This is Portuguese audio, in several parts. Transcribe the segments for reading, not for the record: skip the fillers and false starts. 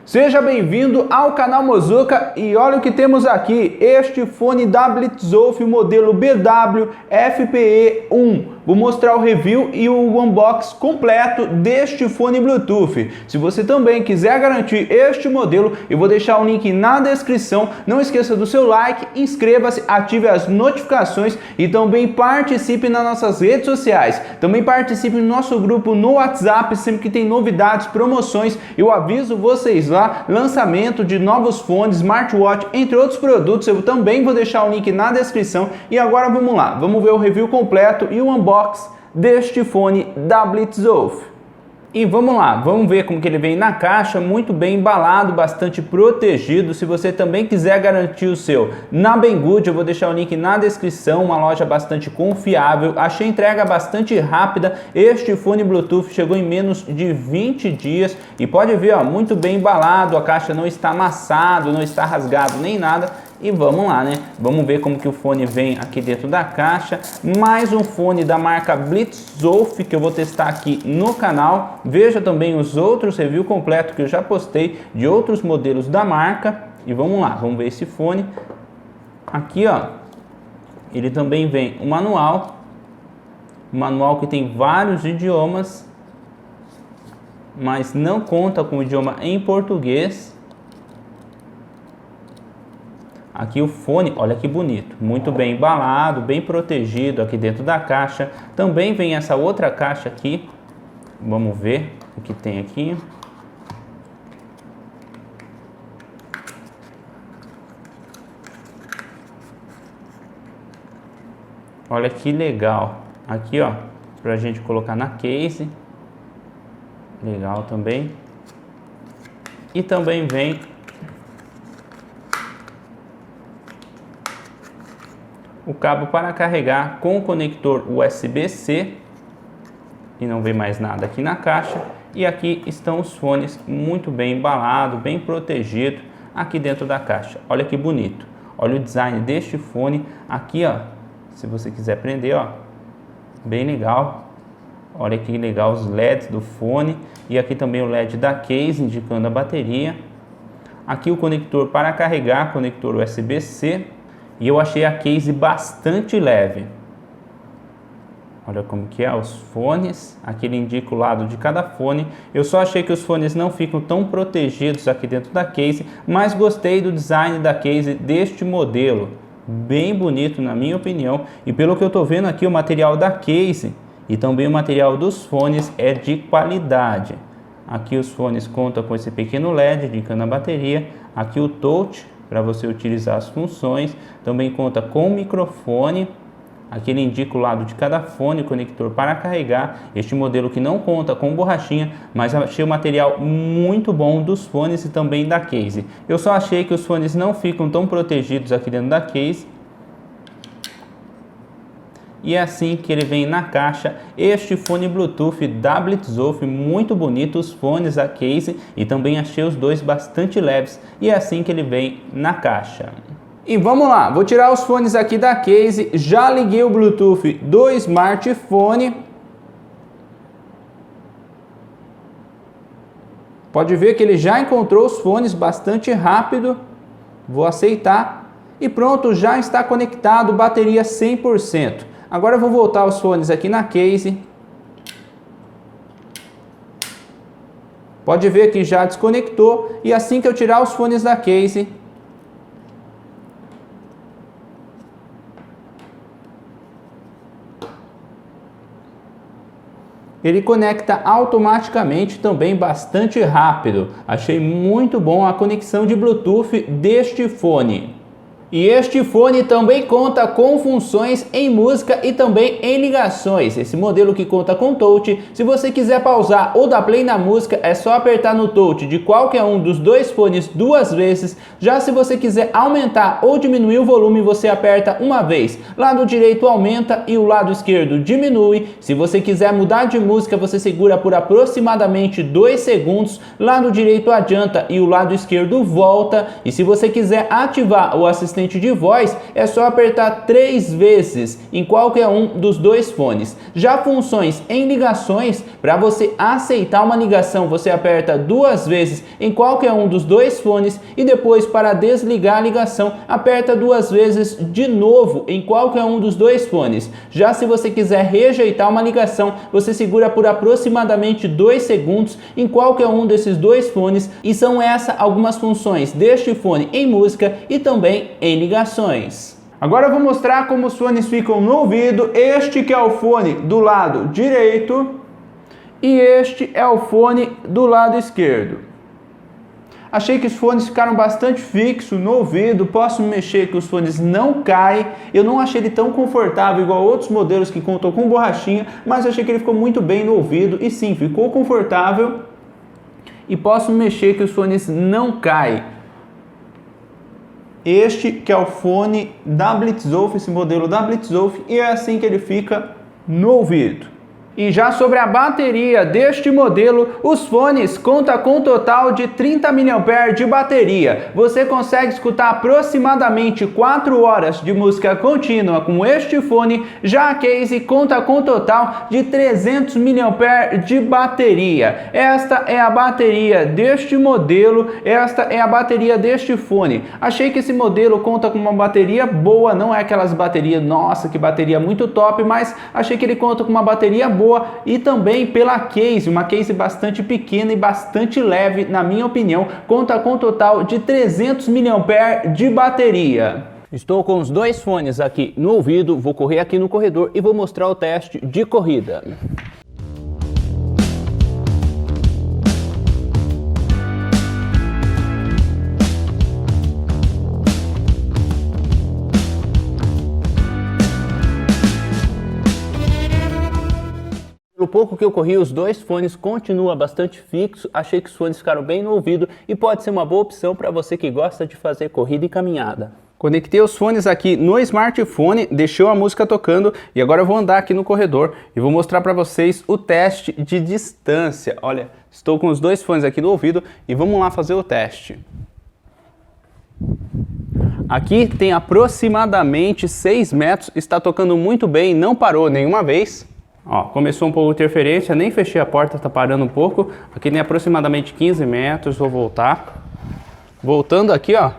Seja bem-vindo ao canal Mozuka e olha o que temos aqui, este fone da Blitzolf modelo BW FPE1. Vou mostrar o review e o unboxing completo deste fone Bluetooth. Se você também quiser garantir este modelo, eu vou deixar o link na descrição. Não esqueça do seu like, inscreva-se, ative as notificações e também participe nas nossas redes sociais. Também participe no nosso grupo no WhatsApp, sempre que tem novidades, promoções, eu aviso vocês lá, lançamento de novos fones, smartwatch, entre outros produtos. Eu também vou deixar o link na descrição. E agora vamos lá, vamos ver o review completo e o unboxing deste fone da Blitzolf. E vamos lá, vamos ver como que ele vem na caixa, muito bem embalado, bastante protegido. Se você também quiser garantir o seu na Banggood, eu vou deixar o link na descrição, uma loja bastante confiável. Achei a entrega bastante rápida, este fone Bluetooth chegou em menos de 20 dias e pode ver, ó, muito bem embalado, a caixa não está amassado, não está rasgado nem nada. E vamos lá, né? Vamos ver como que o fone vem aqui dentro da caixa. Mais um fone da marca Blitzolf que eu vou testar aqui no canal. Veja também os outros reviews completos que eu já postei de outros modelos da marca. E vamos lá, vamos ver esse fone. Aqui, ó, ele também vem o manual. Um manual que tem vários idiomas, mas não conta com o idioma em português. Aqui o fone, olha que bonito, muito bem embalado, bem protegido aqui dentro da caixa. Também vem essa outra caixa aqui, vamos ver o que tem aqui. Olha que legal, aqui ó, pra gente colocar na case, legal também. E também vem o cabo para carregar com o conector USB-C e não vem mais nada aqui na caixa. E aqui estão os fones muito bem embalados, bem protegidos aqui dentro da caixa. Olha que bonito, olha o design deste fone aqui, ó. Se você quiser prender, ó, bem legal. Olha que legal os LEDs do fone e aqui também o LED da case indicando a bateria. Aqui o conector para carregar, conector USB-C. E eu achei a case bastante leve. Olha como que é os fones. Aqui ele indica o lado de cada fone. Eu só achei que os fones não ficam tão protegidos aqui dentro da case, mas gostei do design da case deste modelo. Bem bonito na minha opinião. E pelo que eu tô vendo aqui, o material da case e também o material dos fones é de qualidade. Aqui os fones contam com esse pequeno LED indicando a bateria. Aqui o touch para você utilizar as funções, também conta com microfone, aqui ele indica o lado de cada fone, conector para carregar, este modelo que não conta com borrachinha, mas achei o material muito bom dos fones e também da case. Eu só achei que os fones não ficam tão protegidos aqui dentro da case. E é assim que ele vem na caixa, este fone Bluetooth da Blitzolf, muito bonito, os fones, a case, e também achei os dois bastante leves, e é assim que ele vem na caixa. E vamos lá, vou tirar os fones aqui da case, já liguei o Bluetooth do smartphone. Pode ver que ele já encontrou os fones bastante rápido, vou aceitar, e pronto, já está conectado, bateria 100%. Agora eu vou voltar os fones aqui na case. Pode ver que já desconectou. E assim que eu tirar os fones da case, ele conecta automaticamente, também bastante rápido. Achei muito bom a conexão de Bluetooth deste fone. E este fone também conta com funções em música e também em ligações. Esse modelo que conta com touch, se você quiser pausar ou dar play na música, é só apertar no touch de qualquer um dos dois fones duas vezes. Já se você quiser aumentar ou diminuir o volume, você aperta uma vez. Lado direito aumenta e o lado esquerdo diminui. Se você quiser mudar de música, você segura por aproximadamente 2 segundos. Lado direito adianta e o lado esquerdo volta. E se você quiser ativar o assistente assistente de voz, é só apertar 3 vezes em qualquer um dos dois fones. Já funções em ligações, para você aceitar uma ligação, você aperta 2 vezes em qualquer um dos dois fones e depois para desligar a ligação, aperta 2 vezes de novo em qualquer um dos dois fones. Já se você quiser rejeitar uma ligação, você segura por aproximadamente 2 segundos em qualquer um desses dois fones, e são essas algumas funções deste fone em música e também em ligações. Agora eu vou mostrar como os fones ficam no ouvido. Este que é o fone do lado direito e este é o fone do lado esquerdo. Achei que os fones ficaram bastante fixos no ouvido, posso mexer que os fones não caem. Eu não achei ele tão confortável igual outros modelos que contam com borrachinha, mas achei que ele ficou muito bem no ouvido e sim, ficou confortável. E posso mexer que os fones não caem. Este que é o fone da Blitzolf, esse modelo da Blitzolf, e é assim que ele fica no ouvido. E já sobre a bateria deste modelo, os fones contam com um total de 30 mAh de bateria. Você consegue escutar aproximadamente 4 horas de música contínua com este fone. Já a case conta com um total de 300 mAh de bateria. Esta é a bateria deste modelo, esta é a bateria deste fone. Achei que esse modelo conta com uma bateria boa, não é aquelas baterias, nossa, que bateria muito top, mas achei que ele conta com uma bateria boa. E também pela case, uma case bastante pequena e bastante leve, na minha opinião, conta com um total de 300 mAh de bateria. Estou com os dois fones aqui no ouvido, vou correr aqui no corredor e vou mostrar o teste de corrida. Pelo pouco que eu corri, os dois fones continuam bastante fixos, achei que os fones ficaram bem no ouvido e pode ser uma boa opção para você que gosta de fazer corrida e caminhada. Conectei os fones aqui no smartphone, deixou a música tocando e agora eu vou andar aqui no corredor e vou mostrar para vocês o teste de distância. Olha, estou com os dois fones aqui no ouvido e vamos lá fazer o teste. Aqui tem aproximadamente 6 metros, está tocando muito bem, não parou nenhuma vez. Ó, começou um pouco de interferência, nem fechei a porta, tá parando um pouco. Aqui tem aproximadamente 15 metros, vou voltar. Voltando aqui, ó,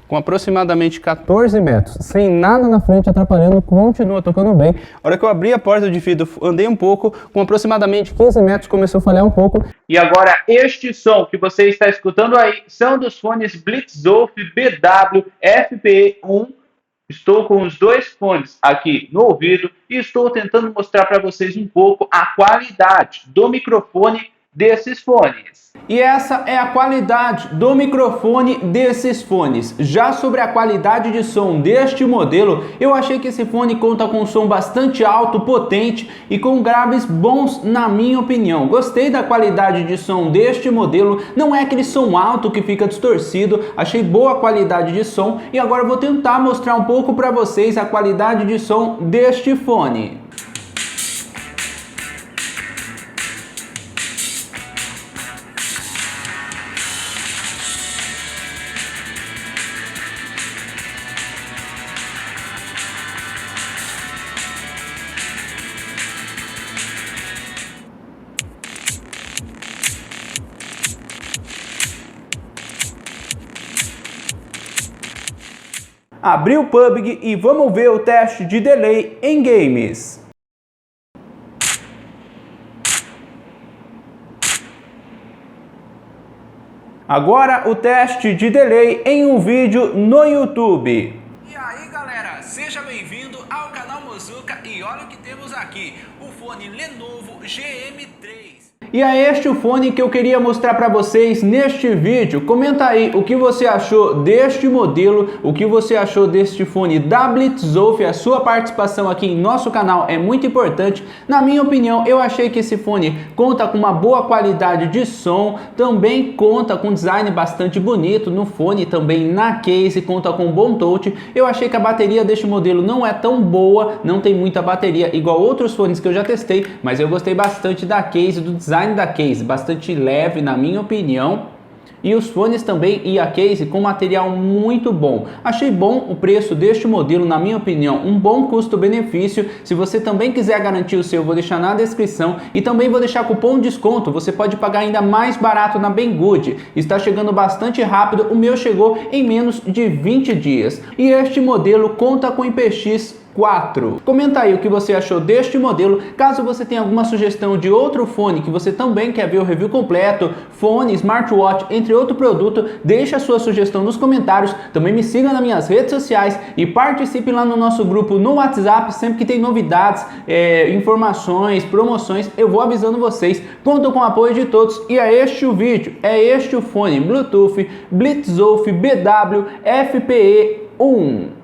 com aproximadamente 14 metros, sem nada na frente atrapalhando, continua tocando bem. A hora que eu abri a porta de vidro, andei um pouco, com aproximadamente 15 metros, começou a falhar um pouco. E agora, este som que você está escutando aí, são dos fones Blitzolf BW FPE1. Estou com os dois fones aqui no ouvido e estou tentando mostrar para vocês um pouco a qualidade do microfone desses fones. E essa é a qualidade do microfone desses fones. Já sobre a qualidade de som deste modelo, eu achei que esse fone conta com um som bastante alto, potente e com graves bons, na minha opinião. Gostei da qualidade de som deste modelo, não é aquele som alto que fica distorcido, achei boa qualidade de som e agora eu vou tentar mostrar um pouco para vocês a qualidade de som deste fone. Abri o PUBG e vamos ver o teste de delay em games. Agora o teste de delay em um vídeo no YouTube. E aí galera, seja bem-vindo ao canal Mozuka e olha o que temos aqui, o fone Lenovo GM3. E é este o fone que eu queria mostrar para vocês neste vídeo. Comenta aí o que você achou deste modelo, o que você achou deste fone da Blitzolf. A sua participação aqui em nosso canal é muito importante. Na minha opinião, eu achei que esse fone conta com uma boa qualidade de som, também conta com um design bastante bonito no fone, também na case, conta com um bom touch. Eu achei que a bateria deste modelo não é tão boa, não tem muita bateria igual outros fones que eu já testei, mas eu gostei bastante da case, do design da case, bastante leve na minha opinião. e os fones também e a case com material muito bom. Achei bom o preço deste modelo, na minha opinião, um bom custo-benefício. Se você também quiser garantir o seu, vou deixar na descrição e também vou deixar cupom de desconto, você pode pagar ainda mais barato na Banggood. Está chegando bastante rápido, o meu chegou em menos de 20 dias. E este modelo conta com IPX4. Comenta aí o que você achou deste modelo. Caso você tenha alguma sugestão de outro fone que você também quer ver o review completo, fone, smartwatch, entre outro produto, deixe a sua sugestão nos comentários. Também me siga nas minhas redes sociais e participe lá no nosso grupo no WhatsApp. Sempre que tem novidades, informações, promoções, eu vou avisando vocês. Conto com o apoio de todos e é este o vídeo, é este o fone Bluetooth BlitzZolf BW FPE1.